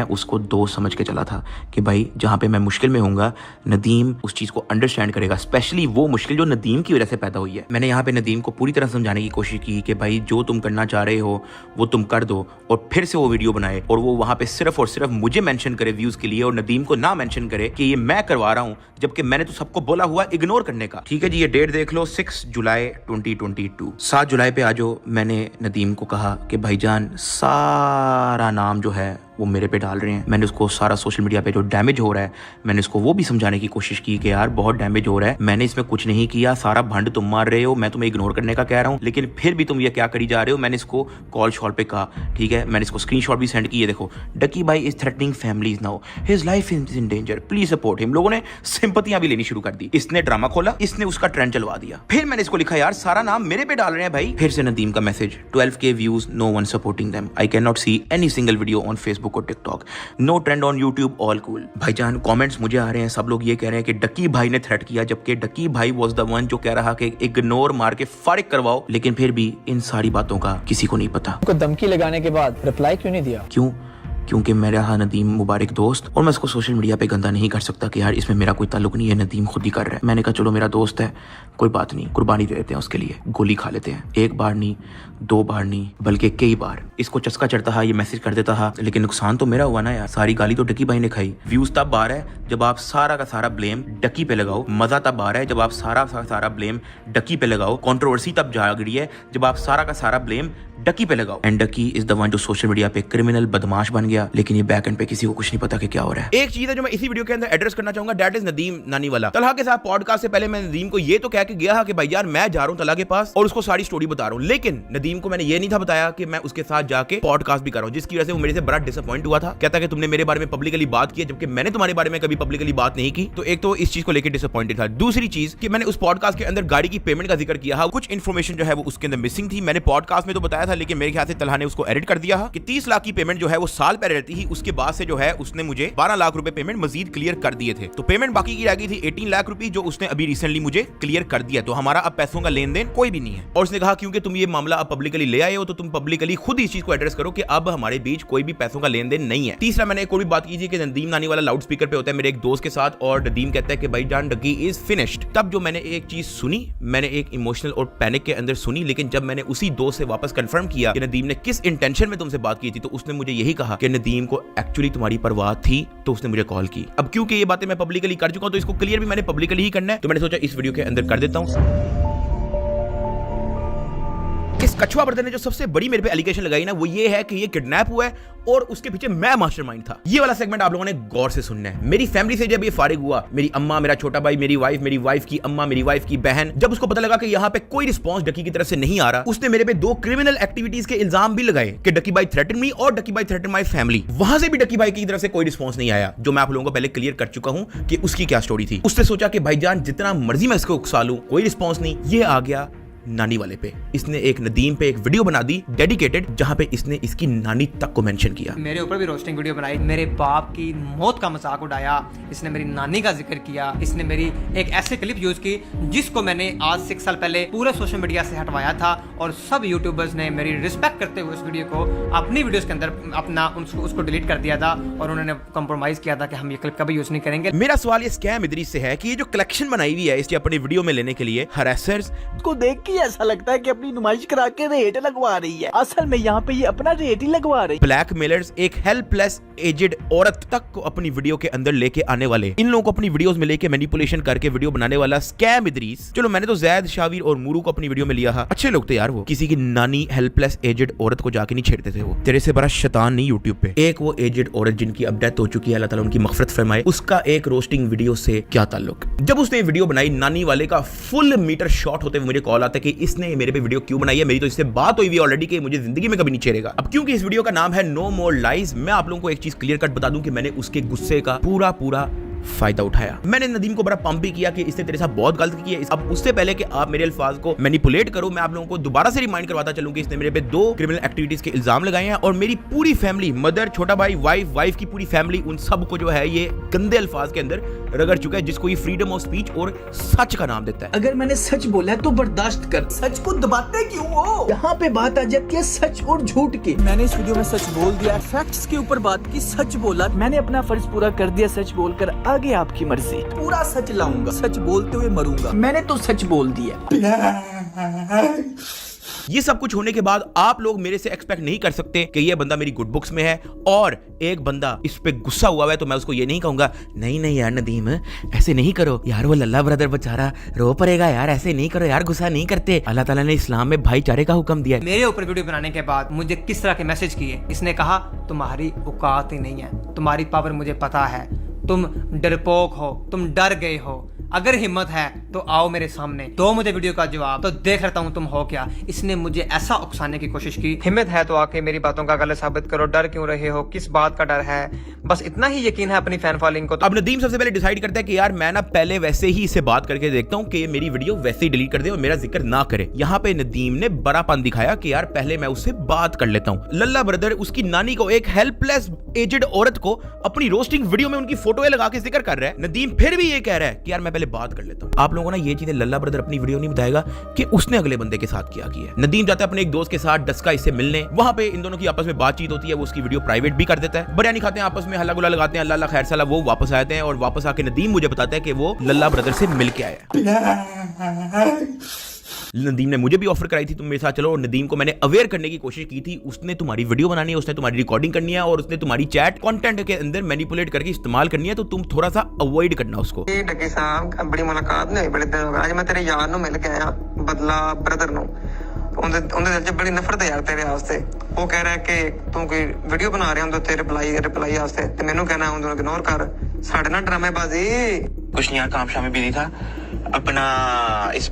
उसको दोस्त समझ के चला था कि भाई जहाँ पे मैं मुश्किल में होऊंगा नदीम उस चीज़ को अंडरस्टैंड करेगा, स्पेशली वो मुश्किल जो नदीम की वजह से पैदा हुई है। मैंने यहाँ पे नदीम को पूरी तरह समझाने की कोशिश की कि भाई जो तुम करना चाह रहे हो वो तुम कर दो, और फिर से वो वीडियो बनाए और वो वहाँ पे सिर्फ और सिर्फ मुझे मेंशन करे व्यूज के लिए और नदीम को ना मेंशन करे कि ये मैं करवा रहा हूँ, जबकि मैंने तो सबको बोला हुआ इग्नोर करने का। ठीक है जी, ये डेट देख लो, 6 जुलाई 2022। 7 जुलाई पे आज मैंने नदीम को कहा कि भाईजान सारा नाम जो है वो मेरे पे डाल रहे हैं। मैंने उसको सारा सोशल मीडिया पे जो डैमेज हो रहा है मैंने उसको वो भी समझाने की कोशिश की कि यार बहुत डैमेज हो रहा है, मैंने इसमें कुछ नहीं किया, सारा भंड तुम मार रहे हो, मैं तुम्हें इग्नोर करने का कह रहा हूँ लेकिन फिर भी तुम ये क्या करी जा रहे हो। मैंने इसको कॉल शॉल पे कहा, ठीक है, मैंने इसको स्क्रीनशॉट भी सेंड किए, देखो डकी भाई is threatening families now, his life is in danger, please support him. लोगों ने सिंपतियां भी लेनी शुरू कर दी। इसने ड्रामा खोला, इसने उसका ट्रेंड चलवा दिया। फिर मैंने इसको लिखा यार सारा नाम मेरे पे डाल रहे हैं भाई। फिर से नदीम का message, 12K views, no one supporting them, I can not see any single video on Facebook और TikTok, no trend on YouTube, all cool. भाईजान कमेंट्स मुझे आ रहे हैं, सब लोग ये कह रहे हैं कि डकी भाई ने थ्रेट किया, जबकि डकी भाई वाज द वन जो कह रहा कि इग्नोर मार के फारिग करवाओ, लेकिन फिर भी इन सारी बातों का किसी को नहीं पता। को धमकी लगाने के बाद रिप्लाई क्यों नहीं दिया? क्योंकि मेरा नदीम मुबारक दोस्त और मैं उसको सोशल मीडिया पे गंदा नहीं कर सकता कि यार इसमें मेरा कोई ताल्लुक नहीं है, नदीम खुद ही कर रहा है। मैंने कहा चलो मेरा दोस्त है, कोई बात नहीं, कुर्बानी दे देते हैं उसके लिए, गोली खा लेते हैं। एक बार नहीं, 2 बार नहीं, बल्कि कई बार इसको चस्का चढ़ता है, ये मैसेज कर देता है, लेकिन नुकसान तो मेरा हुआ ना यार। सारी गाली तो डकी भाई ने खाई। व्यूज तब आ रहा है जब आप सारा का सारा ब्लेम डकी पे लगाओ, मजा तब आ रहा है जब आप सारा का सारा ब्लेम डकी पे लगाओ, कंट्रोवर्सी तब जाग रही है जब आप सारा का सारा ब्लेम डकी पे लगाओ। एंड डकी इज द वन जो सोशल मीडिया पे क्रिमिनल बदमाश बन गया, लेकिन ये बैक एंड पे किसी को कुछ नहीं पता कि क्या हो रहा है। एक चीज है जो मैं इसी वीडियो के अंदर एड्रेस करना चाहूंगा, दैट इज नदीम नानीवाला। तलहा के साथ पॉडकास्ट से पहले मैं नदीम को ये तो कह के गया कि भाई यार मैं जा रहा हूं तलहा के पास और उसको सारी स्टोरी बता रहा हूं, लेकिन नदीम को मैंने ये नहीं था बताया कि मैं उसके साथ जाके पॉडकास्ट भी कर रहा हूं, जिसकी वजह से वो मेरे से बड़ा डिसअपॉइंट हुआ था। कहता कि तुमने मेरे बारे में पब्लिकली बात की, जबकि मैंने तुम्हारे बारे में कभी पब्लिकली बात नहीं की। तो एक तो इस चीज को लेकर डिसअपॉइंटेड था। दूसरी चीज कि मैंने उस पॉडकास्ट के अंदर गाड़ी की पेमेंट का जिक्र किया, कुछ इन्फॉर्मेशन जो है वो उसके अंदर मिसिंग थी। मैंने पॉडकास्ट में तो बताया था, लेकिन मेरे ख्याल से तलहा ने उसको एडिट कर दिया कि 30 लाख की पेमेंट जो है वो साल पहले रहती ही, उसके बाद से जो है उसने मुझे 12 लाख रुपए पेमेंट मजीद क्लियर कर दिए थे। तो पेमेंट बाकी की रह गई थी 18 लाख रुपए, जो उसने अभी रिसेंटली मुझे क्लियर कर दिया। तो हमारा अब पैसों का लेन देन कोई भी नहीं है। और उसने कहा क्योंकि तुम ये मामला अब पब्लिकली ले आए हो तो तुम पब्लिकली खुद इस चीज को एड्रेस करो कि अब हमारे बीच कोई भी पैसों का लेन देन नहीं है। तीसरा मैंने एक और भी बात की थी कि नदीम नानीवाला लाउड स्पीकर पे होता है मेरे एक दोस्त के साथ, और नदीम कहता है कि भाई जान डकी इज फिनिश्ड। तब जो मैंने एक चीज सुनी, मैंने एक इमोशनल और पैनिक के अंदर सुनी, लेकिन जब मैंने उसी दोस्त से वापस कंफर्म किया कि नदीम ने किस इंटेंशन में तुमसे बात की थी, तो उसने मुझे यही कहा कि नदीम को एक्चुअली तुम्हारी परवाह थी, तो उसने मुझे कॉल की। अब क्योंकि ये बातें मैं पब्लिकली कर चुका हूं तो इसको क्लियर भी मैंने पब्लिकली ही करना है, तो मैंने सोचा इस वीडियो के अंदर कर देता हूं। इस कछुआ ब्रदर ने जो सबसे बड़ी मेरे पे एलिगेशन लगाई ना, वो ये है कि ये किडनैप हुआ है और उसके पीछे मैं मास्टरमाइंड था। ये वाला सेगमेंट आप लोगों ने गौर से सुनना है। मेरी फैमिली से जब ये फारिग हुआ, मेरी अम्मा, मेरा छोटा भाई, मेरी वाइफ की अम्मा, मेरी वाइफ की बहन, जब उसको पता लगा कि यहाँ पे कोई रिस्पॉन्स डकी की तरफ से नहीं आ रहा, उसने मेरे पे 2 क्रिमिनल एक्टिविटीज के इल्जाम भी लगाए कि डकी भाई थ्रेटन मी और डकी भाई थ्रेटन माय फैमिली। वहां से भी डकी भाई की तरफ से कोई रिस्पॉन्स नहीं आया, जो मैं आप लोगों को पहले क्लियर कर चुका हूं कि उसकी क्या स्टोरी थी। उसने सोचा कि भाईजान जितना मर्जी मैं इसको उकसा लूं, कोई रिस्पॉन्स नहीं। ये आ गया नानी वाले पे। इसने एक नदीम पे एक वीडियो बना दी डेडिकेटेड, जहां पे इसने इसकी नानी तक को मेंशन किया। मेरे ऊपर भी रोस्टिंग वीडियो बनाई, मेरे बाप की मौत का मजाक उड़ाया, इसने मेरी नानी का जिक्र किया, इसने मेरी एक ऐसे क्लिप यूज की जिसको मैंने आज 6 साल पहले पूरे सोशल मीडिया से हटवाया था, और सब यूट्यूबर्स ने मेरी रिस्पेक्ट करते हुए उस वीडियो को अपनी वीडियोस के अंदर अपना उसको डिलीट कर दिया था, और उन्होंने कॉम्प्रोमाइज किया था कि हम ये क्लिप कभी यूज नहीं करेंगे। मेरा सवाल ये स्कैम इदरीस से है कि ये जो कलेक्शन बनाई हुई है इसकी अपनी वीडियो में लेने के लिए हरैसर्स को देख के ऐसा लगता है कि अपनी नुमाइश करा के रेट लगवा रही है, असल में यहाँ पे ये अपना रेट ही लगवा रही है। ब्लैकमेलर्स एक हेल्पलेस एजेड औरत तक को अपनी वीडियो के अंदर लेके आने वाले, इन लोगों को अपनी वीडियोस में लेके मैनिपुलेशन करके वीडियो बनाने वाला स्कैम इदरीस। चलो मैंने तो जैद, शावीर और मूरू को अपनी वीडियो में लिया था, अच्छे लोग थे यार। वो किसी की नानी हेल्पलेस एजेड औरत को जाके नहीं छेड़ते थे। वो तेरे से बड़ा शैतान नहीं यूट्यूब पे। एक वो एजेड औरत जिनकी अब डेथ हो चुकी है, अल्लाह ताला उनकी मगफिरत फरमाए, उसका एक रोस्टिंग वीडियो से क्या ताल्लुक। जब उसने वीडियो बनाई, नानी वाले का फुल मीटर शॉट होते हुए मुझे कॉल आता है कि इसने मेरे पे वीडियो क्यों बनाई है, मेरी तो इससे बात हुई ऑलरेडी कि मुझे जिंदगी में कभी नहीं छेड़ेगा। अब क्योंकि इस वीडियो का नाम है नो मोर लाइज, मैं आप लोगों को एक चीज क्लियर कट बता दूं कि मैंने उसके गुस्से का पूरा फायदा उठाया। मैंने नदीम को बड़ा पंप भी किया कि इसने तेरे साथ बहुत गलत की है। अब उससे पहले कि आप मेरे अल्फाज को मैनिपुलेट करो, मैं आप लोगों को दोबारा से रिमाइंड करवाता चलूं कि इसने मेरे पे 2 क्रिमिनल एक्टिविटीज के इल्जाम लगाए हैं और मेरी पूरी फैमिली, मदर, छोटा भाई, वाइफ की पूरी फैमिली, उन सब को जो है ये गंदे अल्फाज के अंदर रगड़ चुका है, जिसको ये फ्रीडम ऑफ स्पीच और सच का नाम देता है। अगर मैंने सच बोला है तो बर्दाश्त कर, सच को दबाते क्यों हो? यहाँ पे बात आ जाती है सच और झूठ की। मैंने इस वीडियो में सच बोल दिया, फैक्ट्स के ऊपर बात की, सच बोला, मैंने अपना फर्ज पूरा कर दिया। सच बोलकर आगे आपकी मर्जी, पूरा सच लाऊंगा, सच बोलते हुए मरूंगा। मैंने तो सच बोल दिया। ये सब कुछ होने के बाद आप लोग मेरे से एक्सपेक्ट नहीं कर सकते कि ये बंदा मेरी गुड बुक्स में है और एक बंदा इस पे गुस्सा हुआ है तो मैं उसको ये नहीं कहूंगा नहीं यार नदीम ऐसे नहीं करो यार, वो लल्ला ब्रदर बेचारा रो पड़ेगा यार, ऐसे नहीं करो यार, गुस्सा नहीं करते, अल्लाह ताला ने इस्लाम में भाईचारे का हुक्म दिया है। मेरे ऊपर वीडियो बनाने के बाद मुझे किस तरह के मैसेज किए। इसने कहा तुम्हारी औकात ही नहीं है, तुम्हारी पावर मुझे पता है, तुम डरपोक हो, तुम डर गए हो, अगर हिम्मत है तो आओ मेरे सामने, दो मुझे वीडियो का जवाब, तो देख रहता हूँ तुम हो क्या। इसने मुझे ऐसा उकसाने की कोशिश की, हिम्मत है तो आके मेरी बातों का गलत साबित करो, डर क्यों रहे हो, किस बात का डर है, बस इतना ही यकीन है अपनी फैन फॉलोइंग को। अब नदीम सबसे पहले डिसाइड करता है कि यार मैं ना पहले वैसे ही इससे बात करके देखता हूँ कि ये मेरी वीडियो वैसे ही डिलीट कर दे और मेरा जिक्र ना करे। यहाँ पे नदीम ने बड़ापन दिखाया कि यार पहले मैं उससे बात कर लेता हूँ। लल्ला ब्रदर उसकी नानी को, एक हेल्पलेस एजेड औरत को, अपनी रोस्टिंग वीडियो में उनकी फोटो लगा के जिक्र कर रहा है। नदीम फिर भी ये कह रहा है कि यार मैं पहले बात कर लेता हूँ। आप लोगों को ना ये चीजें लल्ला ब्रदर अपनी वीडियो नहीं बताएगा कि उसने अगले बंदे के साथ क्या किया है। नदीम जाता है अपने एक दोस्त के साथ डस्का इससे मिलने, वहां पे इन दोनों की आपस में बातचीत होती है, वो उसकी वीडियो प्राइवेट भी कर देता है, बिरयानी खाते हैं आपस में, हल्ला गुल्ला लगाते हैं, अल्लाह खैर सला, वो वापस आते हैं और वापस आके नदीम मुझे बताता है कि वो लल्ला ब्रदर से मिल के आया। नदीम ने मुझे भी ऑफर कराई थी तुम मेरे साथ चलो, और नदीम को मैंने अवेयर करने की कोशिश की थी, उसने तुम्हारी वीडियो बनानी है, उसने तुम्हारी रिकॉर्डिंग करनी है और उसने तुम्हारी चैट कंटेंट के अंदर मैनिपुलेट करके इस्तेमाल करनी है, तो तुम थोड़ा सा अवॉइड करना उसको। डकी साहब बड़ी मुलाकात नहीं हुई बड़े दिन हो गए, आज मैं तेरे यार नु मिल के आया, बदला ब्रदर नु, ਉਹਦੇ ਦਿਲ 'ਚ ਬੜੀ ਨਫ਼ਰਤ ਹੈ ਯਾਰ ਤੇਰੇ ਵਾਸਤੇ। ਉਹ ਕਹਿ ਰਿਹਾ ਕਿ ਤੂੰ ਕੋਈ ਵੀਡੀਓ ਬਣਾ ਰਿਹਾ ਹੁੰਦਾ ਤੇ ਰਿਪਲਾਈ ਵਾਸਤੇ, ਤੇ ਮੈਨੂੰ ਕਹਿਣਾ ਉਹਨੂੰ ਇਗਨੋਰ ਕਰ, ਸਾਡੇ ਨਾਲ ਡਰਾਮੇਬਾਜ਼ੀ कुछ नहीं यार, काम शाम में बिजी था अपना। इस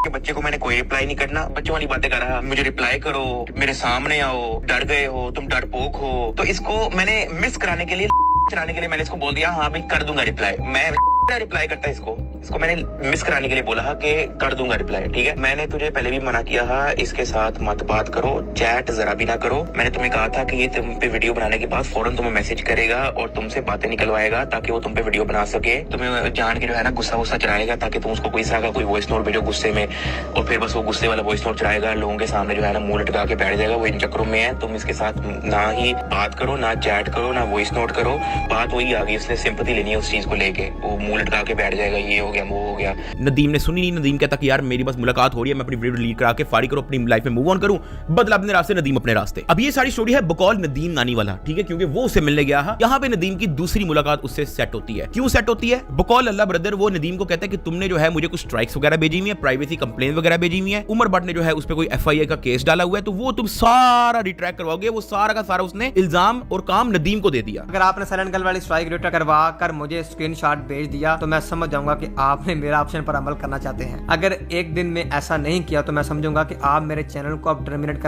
के बच्चे को मैंने कोई रिप्लाई नहीं करना, बच्चों वाली बातें कर रहा, मुझे रिप्लाई करो, मेरे सामने आओ, डर गए हो तुम, डरपोक हो। तो इसको मैंने मिस कराने के लिए, चलाने के लिए मैंने इसको बोल दिया हाँ भाई कर दूंगा रिप्लाई। मैं रिप्लाई करता इसको मैंने मिस कराने के लिए बोला कि कर दूंगा रिप्लाई, ठीक है। मैंने तुझे पहले भी मना किया है इसके साथ मत बात करो, चैट जरा भी ना करो। मैंने तुम्हें कहा था कि ये तुम पे वीडियो बनाने के बाद फौरन तुम्हें मैसेज करेगा और तुमसे बातें निकलवाएगा ताकि वो तुम पे वीडियो बना सके, तुम्हें जान के जो है ना गुस्सा चढ़ाएगा ताकि तुम उसको कोई वॉइस नोट भेजो गुस्से में, और फिर बस वो गुस्से वाला वॉइस नोट चढ़ाएगा, लोगों के सामने जो है ना मुंह लटका के बैठ जाएगा। वो इन चक्करों में है, तुम इसके साथ ना ही बात करो, ना चैट करो, ना वॉइस नोट करो। बात वही आ गई, उसने सिंपैथी लेनी है उस चीज को लेके, वो मुंह लटका के बैठ जाएगा, ये हो गया वो हो गया। नदीम ने सुनी नहीं, नदीम कहता कि यार मेरी बस मुलाकात हो रही है, मैं अपनी वीडियो डिलीट करा के फाड़ी करो, अपनी लाइफ में मूव ऑन करूं, बदला अपने रास्ते, नदीम अपने रास्ते। अब ये सारी स्टोरी है बकौल नदीम नानी वाला, ठीक है, क्योंकि वो उससे मिलने गया है। यहाँ पे नदीम की दूसरी मुलाकात उससे सेट होती है। क्यों सेट होती है? बकौल अल्लाह ब्रदर वो नदीम को कहता है कि तुमने जो है मुझे कुछ स्ट्राइक्स वगैरह भेजी हुई है, प्राइवेसी कंप्लेन वगैरह भेजी हुई है, उमर भट्ट ने जो है उस पर कोई FIA का केस डाला हुआ है, तो वो तुम सारा रिट्रैक्ट करवाओगे। वो सारा का सारा उसने इल्जाम और काम नदीम को दे दिया। अगर आपने साइलेंट गर्ल वाली स्ट्राइक रेट करवा कर मुझे स्क्रीनशॉट भेज दिया तो मैं समझ जाऊंगा कि आपने मेरा ऑप्शन पर अमल करना चाहते हैं। अगर एक दिन में ऐसा नहीं किया तो मैं समझूंगा कि आप मेरे चैनल को अब टर्मिनेट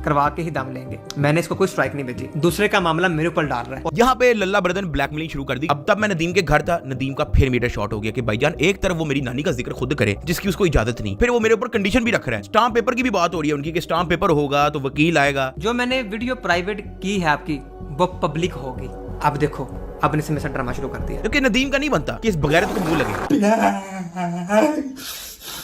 करवा के ही दम लेंगे। मैंने इसको कोई स्ट्राइक नहीं भेजी, दूसरे का मामला मेरे ऊपर डाल रहा है। यहाँ पे लल्ला ब्रदर ब्लैकमेलिंग शुरू कर दी। अब तब मैं नदीम के घर था, नदीम का फिर मीटर शॉट हो गया कि भाईजान एक तरफ वो मेरी नानी का जिक्र खुद करे जिसकी उसको इजाजत नहीं, फिर वो मेरे ऊपर कंडीशन भी रख रहा है, स्टाम्प पेपर की भी बात हो रही है उनकी कि स्टाम्प पेपर होगा तो वकील आएगा। जो मैंने वीडियो प्राइवेट की है आपकी वो पब्लिक होगी। अब देखो आपने से मेरा ड्रामा शुरू कर दिया, क्योंकि नदीम का नहीं बनता कि इस बगैर को मुंह लगे।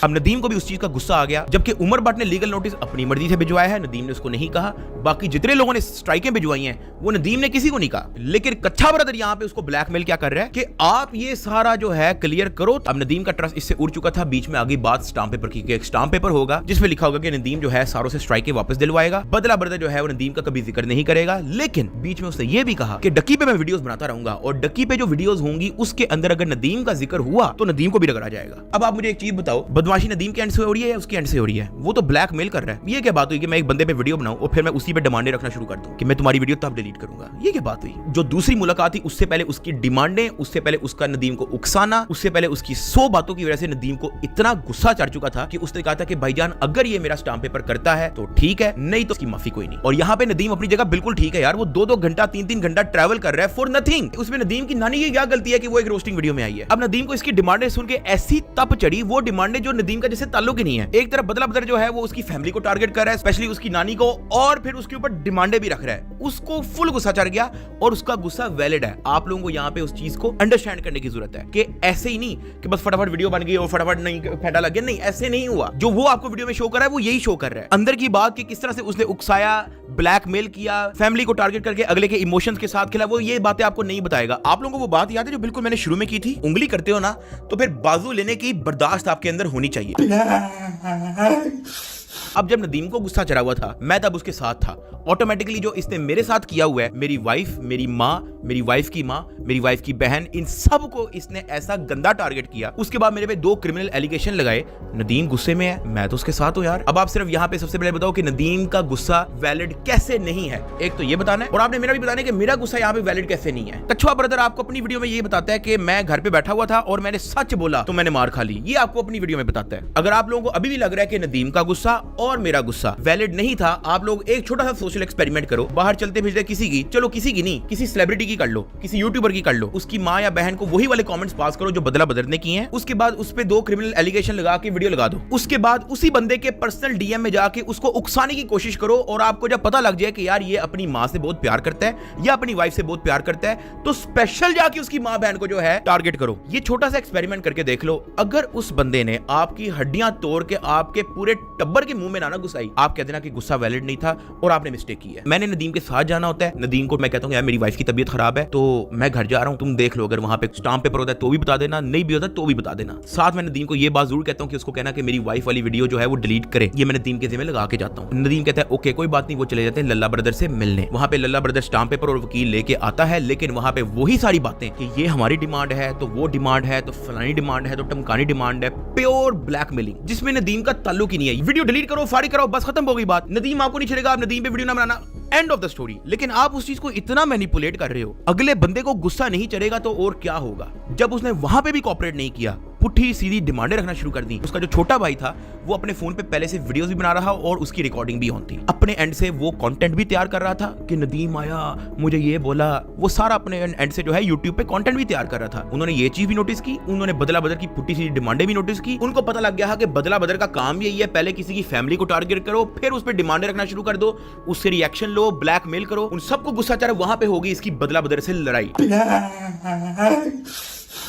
अब नदीम को भी उस चीज का गुस्सा आ गया, जबकि उमर भट्ट ने लीगल नोटिस अपनी मर्जी से भिजवाया है, नदीम ने उसको नहीं कहा। बाकी जितने लोगों ने स्ट्राइकें भिजवाई हैं वो नदीम ने किसी को नहीं कहा, लेकिन कच्चा ब्रदर यहाँ पे उसको ब्लैकमेल क्या कर रहा है कि आप ये सारा जो है क्लियर करो। अब नदीम का ट्रस्ट इससे उड़ चुका था, बीच में आ गई बात स्टाम्प पेपर की, एक स्टाम्प पेपर होगा जिसमें लिखा होगा कि नदीम जो है सारों से स्ट्राइकें वापस दिलवाएगा, बदला ब्रदर जो है वो नदीम का कभी जिक्र नहीं करेगा। लेकिन बीच में उसने ये भी कहा कि डक्की पे मैं वीडियोस बनाता रहूंगा और डक्की पे जो वीडियोस होंगी उसके अंदर अगर नदीम का जिक्र हुआ तो नदीम को भी रगड़ा जाएगा। अब आप मुझे एक चीज बताओ, बदमाशी नदीम के एंड से हो रही है या उसके एंड से हो रही है? वो तो ब्लैकमेल कर रहा है। ये क्या बात हुई कि मैं एक बंदे पे वीडियो बनाऊं और फिर मैं उसी पे डिमांडें रखना शुरू कर दूं कि मैं तुम्हारी वीडियो तब डिलीट करूंगा? ये क्या बात हुई? जो दूसरी मुलाकात थी उससे पहले उसकी डिमांडें, उससे पहले उसका नदीम को उकसाना, उससे पहले उसकी 100 बातों की वजह से नदीम को इतना गुस्सा चढ़ चुका था कि उसने कहा था कि भाईजान अगर ये मेरा स्टाम्प पेपर करता है तो ठीक है, नहीं तो उसकी माफी कोई नहीं। और यहाँ पे नदीम अपनी जगह बिल्कुल ठीक है यार। वो 2-2 घंटा 3-3 घंटा ट्रैवल कर रहा है फॉर नथिंग। उसमें नदीम की नानी की क्या गलती है कि वो एक रोस्टिंग वीडियो में आई है? अब नदीम को इसकी डिमांडें सुन के ऐसी तप चढ़ी, वो डिमांडें जो नदीम का जैसे ताल्लुक ही नहीं है। एक तरफ बदला बदर जो है वो उसकी फैमिली को टारगेट कर रहा है, स्पेशली उसकी नानी को, और फिर उसके ऊपर डिमांडें भी रख रहा है। उसको फुल गुस्सा चढ़ गया और उसका गुस्सा वैलिड है। आप लोगों को यहाँ पे उस चीज को अंडरस्टैंड करने की जरूरत है कि ऐसे ही नहीं कि बस फटाफट वीडियो बन गई और फटाफट नहीं फेंटा लग गया। नहीं, ऐसे नहीं हुआ। जो वो आपको वीडियो में शो कर रहा है वो यही शो कर रहा है। अंदर की बात कि किस तरह से उसने उकसाया, ब्लैकमेल किया, फैमिली को टारगेट करके अगले के इमोशंस के साथ खेला, वो ये बातें आपको नहीं बताएगा। आप लोगों को वो बात याद है जो बिल्कुल मैंने शुरू में की थी? उंगली करते हो ना तो फिर बाजू लेने की बर्दाश्त आपके अंदर होनी चाहिए। अब जब नदीम को गुस्सा चढ़ा हुआ था, मैं तब उसके साथ था। ऑटोमेटिकली जो इसने मेरे साथ किया हुआ है, मेरी वाइफ, मेरी माँ, मेरी वाइफ की माँ, मेरी वाइफ की बहन, इन सब को इसने ऐसा गंदा टारगेट किया। उसके बाद मेरे पे 2 क्रिमिनल एलिगेशन लगाए। नदीम गुस्से में है, मैं तो उसके साथ हूं यार। अब आप सिर्फ यहाँ पे सबसे पहले बताओ कि नदीम का गुस्सा वैलिड कैसे नहीं है। एक तो ये बताना है और आपने मेरा भी बताना है कि मेरा गुस्सा यहाँ पे वैलिड कैसे नहीं है। कछुआ ब्रदर आपको अपनी वीडियो में ये बताता है कि मैं घर पे बैठा हुआ था और मैंने सच बोला तो मैंने मार खा ली। ये आपको अपनी वीडियो में बताता है। अगर आप लोगों को अभी भी लग रहा है कि नदीम का गुस्सा और मेरा गुस्सा वैलिड नहीं था, आप लोग एक छोटा सा सोशल एक्सपेरिमेंट करो। बाहर चलते फिरते किसी की, चलो किसी की नहीं, किसी सेलिब्रिटी की कर लो, किसी यूट्यूबर की कर लो, उसकी माँ या बहन को वही वाले कमेंट्स पास करो जो बदला बदर ने किए हैं। उसके बाद उस पे 2 क्रिमिनल एलिगेशन लगा के वीडियो लगा दो। उसके बाद उसी बंदे के पर्सनल डीएम में जाके उसको उकसाने की कोशिश करो और आपको जब पता लग जाए कि यार ये अपनी माँ से बहुत प्यार करता है या अपनी वाइफ से बहुत प्यार करता है, तो स्पेशल जाके उसकी माँ बहन को जो है टारगेट करो। ये छोटा सा एक्सपेरिमेंट करके देख लो। अगर उस बंदे ने आपकी हड्डियां तोड़ के आपके पूरे टब्बर के मुंह में ना घुसाई, आप कह देना कि गुस्सा वैलिड नहीं था और आपने मिस्टेक की है। मैंने नदीम के साथ जाना होता है। नदीम को मैं कहता हूँ यार मेरी वाइफ की तबीयत खराब है तो मैं घर जा रहा हूँ, तुम देख लो। अगर वहां पे स्टाम्प पेपर होता है तो भी बता देना, नहीं भी होता तो भी बता देना। साथ में नदीम को ये बात जरूर कहता हूँ कि उसको कहना कि मेरी वाइफ वाली वीडियो जो है वो डिलीट करे। ये मैं नदीम के जिम्मे लगा के जाता हूँ। नदीम कहता है ओके कोई बात नहीं। वो चले जाते हैं लल्ला ब्रदर से मिलने। वहां पे लल्ला ब्रदर स्टाम्प पेपर और वकील लेके आता है, लेकिन वहां पे वही सारी बातें कि ये हमारी डिमांड है तो वो डिमांड है तो फलानी डिमांड है तो टमकानी डिमांड है। प्योर ब्लैकमेलिंग जिसमें नदीम का ताल्लुक ही नहीं है। वीडियो डिलीट करो, फारिग करो, बस खत्म हो गई बात। नदीम आपको नहीं छेड़ेगा, आप नदीम पे वीडियो ना बनाना, एंड ऑफ द स्टोरी। लेकिन आप उस चीज को इतना मैनिपुलेट कर रहे हो, अगले बंदे को गुस्सा नहीं चढ़ेगा तो और क्या होगा। जब उसने वहां पे भी कोऑपरेट नहीं किया, पुट्ठी सीधी डिमांडें रखना शुरू कर दी। उसका जो छोटा भाई था वो अपने फोन पे पहले से वीडियोस भी बना रहा और उसकी रिकॉर्डिंग भी ऑन थी। अपने एंड से वो कंटेंट भी तैयार कर रहा था कि नदीम आया, मुझे ये बोला। वो सारा अपने एंड से जो है यूट्यूब पे कंटेंट भी तैयार कर रहा था। उन्होंने ये चीज भी नोटिस की, उन्होंने बदला बदर की पुट्ठी सीधी डिमांडें भी नोटिस की। उनको पता लग गया कि बदला बदर का काम यही है, पहले किसी की फैमिली को टारगेट करो, फिर उस पर डिमांडें रखना शुरू कर दो, उससे रिएक्शन लो, ब्लैकमेल करो। उन सबको गुस्सा चढ़ा, वहां पे होगी इसकी बदला बदर से लड़ाई।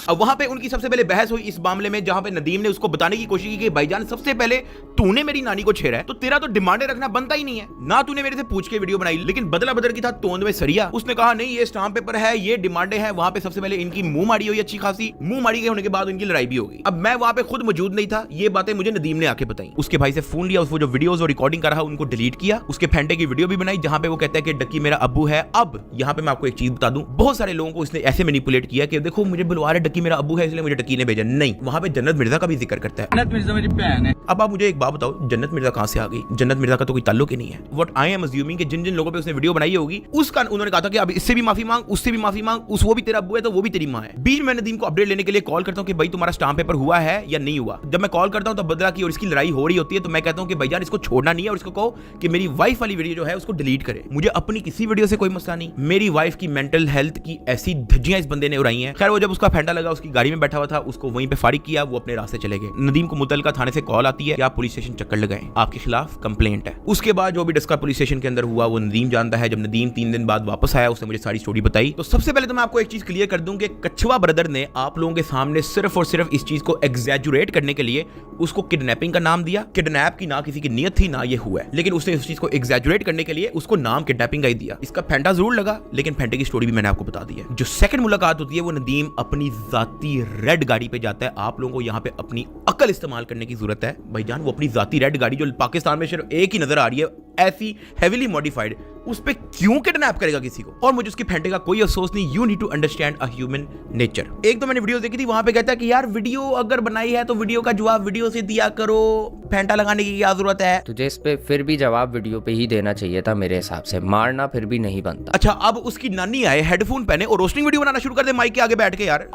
अब वहां पे उनकी सबसे पहले बहस हुई इस मामले में, जहां पे नदीम ने उसको बताने की कोशिश की कि भाईजान सबसे पहले तूने मेरी नानी को छेड़ा है तो तेरा तो डिमांडें रखना बनता ही नहीं है ना, तूने मेरे से पूछ के वीडियो बनाई। लेकिन बदला बदर की था तोंद में सरिया। उसने कहा नहीं ये स्टाम्प पेपर है, ये डिमांडें हैं। वहां पे सबसे पहले इनकी मुंह मारी हुई, अच्छी खासी मुंह मारी गई, होने के बाद उनकी लड़ाई भी हो गई। अब मैं वहां पे खुद मौजूद नहीं था, ये बातें मुझे नदीम ने आके बताई। उसके भाई से फोन लिया, उसको जो वीडियोस और रिकॉर्डिंग कर रहा उनको डिलीट किया। उसके फेंटे की वीडियो भी बनाई जहां पे वो कहता है कि डक्की मेरा अब्बू है। अब यहाँ पे मैं आपको एक चीज बता दूं, बहुत सारे लोगों को इसने ऐसे मैनिपुलेट किया कि देखो मुझे बुलवा रहे डक्की मेरा अब्बू है इसलिए मुझे डक्की ने भेजा। नहीं, वहां पे जन्नत मिर्जा का भी जिक्र करता है। जन्नत मिर्जा मेरी बहन है। अब आप मुझे एक बात बताओ, जन्नत मिर्जा कहां से आ गई? जन्नत मिर्जा का तो कोई ताल्लुक ही नहीं है। व्हाट आई एम अज्यूमिंग कि जिन जिन लोगों पे उसने वीडियो बनाई होगी उसका उन्होंने कहा था कि अब इससे भी माफी मांग, उससे भी माफी मांग, उस वो भी तेरा अब्बू है तो वो भी तेरी मां है। बीच में नदीम को अपडेट लेने के लिए कॉल करता हूं कि भाई तुम्हारा स्टाम्प पेपर हुआ है या नहीं हुआ। जब मैं कॉल करता हूं तो बदला की और इसकी लड़ाई हो रही होती है तो मैं कहता हूं कि भाईजान इसको छोड़ना नहीं है और इसको कहो कि मेरी वाइफ वाली वीडियो जो है उसको डिलीट करे। मुझे अपनी किसी वीडियो से कोई मसला नहीं, मेरी वाइफ की मेंटल हेल्थ की ऐसी धज्जियां इस बंदे ने उड़ाई हैं। खैर वो जब उसका फेंटा लगा, उसकी गाड़ी में बैठा हुआ था, उसको वहीं पे फारिग किया, वो अपने रास्ते चले गए। नदीम को मुतलका थाने से कॉल आती है कि आप पुलिस स्टेशन चक्कर लगाएं, आपके खिलाफ कंप्लेंट है। उसके बाद जो भी डस्का पुलिस स्टेशन के अंदर हुआ वो नदीम जानता है। जब नदीम 3 दिन बाद वापस आया उसने मुझे सारी स्टोरी बताई। तो सबसे पहले तो मैं आपको एक चीज क्लियर कर दूं कि कछुआ ब्रदर ने आप लोगों के सामने सिर्फ और सिर्फ इस चीज को एग्जैजुरेट करने के लिए उसको किडनैपिंग का नाम दिया। किडनैप की ना किसी की नीयत थी ना ये हुआ है, लेकिन उसने उस चीज को एग्जैजुरेट करने के लिए उसको नाम किडनैपिंग का ही दिया। इसका फेंटा जरूर लगा, लेकिन फेंटे की स्टोरी भी मैंने आपको बता दी है। जो सेकंड मुलाकात होती है वो नदीम अपनी जाती रेड गाड़ी पे जाता है। आप लोगों को यहाँ पे अपनी अकल इस्तेमाल करने की जरूरत है भाईजान। वो अपनी जाती रेड गाड़ी जो पाकिस्तान में सिर्फ एक ही नजर आ रही है, ऐसी हेवीली मॉडिफाइड उस पे क्यों किडनैप करेगा किसी को? और मुझे उसकी फेंटे का कोई अफसोस नहीं। You need to understand a human nature. एक तो मैंने वीडियो देखी थी, वहां पे कहता है कि यार वीडियो अगर बनाई है तो वीडियो का जवाब वीडियो से दिया करो, फेंटा लगाने की क्या जरूरत है? तुझे इस पे फिर भी जवाब वीडियो पे ही देना चाहिए था मेरे हिसाब से, मारना फिर भी नहीं बनता। अच्छा, अब उसकी नानी आए, हेडफोन पहने और रोस्टिंग वीडियो बनाना शुरू कर दे माइक के आगे बैठ के। यार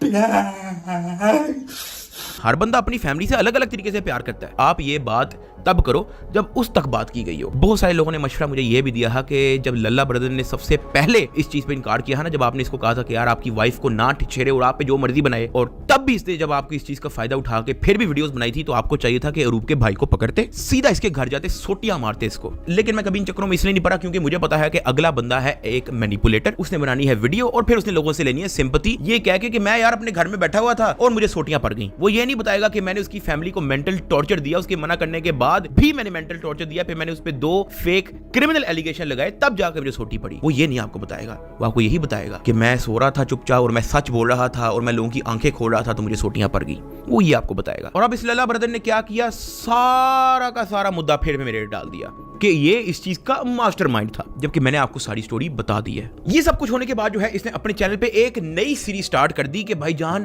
हर बंदा अपनी फैमिली से अलग अलग तरीके से प्यार करता है। आप ये बात तब करो जब उस तक बात की गई हो। बहुत सारे लोगों ने मशवरा मुझे ये भी दिया है कि जब लल्ला ब्रदर ने सबसे पहले इस चीज पे इनकार किया है ना, जब आपने इसको कहा था कि यार आपकी वाइफ को ना ठिठेरे और आप पे जो मर्जी बनाए, और तब भी इसने जब आपकी इस चीज का फायदा उठा के फिर भी वीडियोस बनाई थी, तो आपको चाहिए था कि अरूप के भाई को पकड़ते, सीधा इसके घर जाते, सोटियां मारते इसको। लेकिन मैं कभी इन चक्करों में इसलिए नहीं पड़ा क्योंकि मुझे पता है कि अगला बंदा है एक मैनिपुलेटर, उसने बनानी है वीडियो और फिर उसने लोगों से लेनी है सिंपैथी, ये कह के कि मैं यार अपने घर में बैठा हुआ था और मुझे सोटियां पड़ गई। वो ये नहीं बताएगा कि मैंने उसकी फैमिली को मेंटल टॉर्चर दिया, उसके मना करने के बाद भी मैंने मेंटल टॉर्चर दिया, फिर मैंने उस पे 2 फेक क्रिमिनल एलिगेशन लगाए, तब जाकर मुझे सोटी पड़ी। वो ये नहीं आपको बताएगा, वो आपको यही बताएगा कि मैं सो रहा था चुपचाप और मैं सच बोल रहा था और मैं लोगों की आंखें खोल रहा था तो मुझे सोटियां पड़ गई। वो ये आपको बताएगा। और अब इस लल्ला ब्रदर ने क्या किया, सारा का सारा मुद्दा फिर में मेरे डाल दिया कि ये इस चीज का मास्टरमाइंड था, जबकि मैंने आपको सारी स्टोरी बता दी है। ये सब कुछ होने के बाद जो है इसने अपने चैनल पे एक नई सीरीज स्टार्ट कर दी कि भाईजान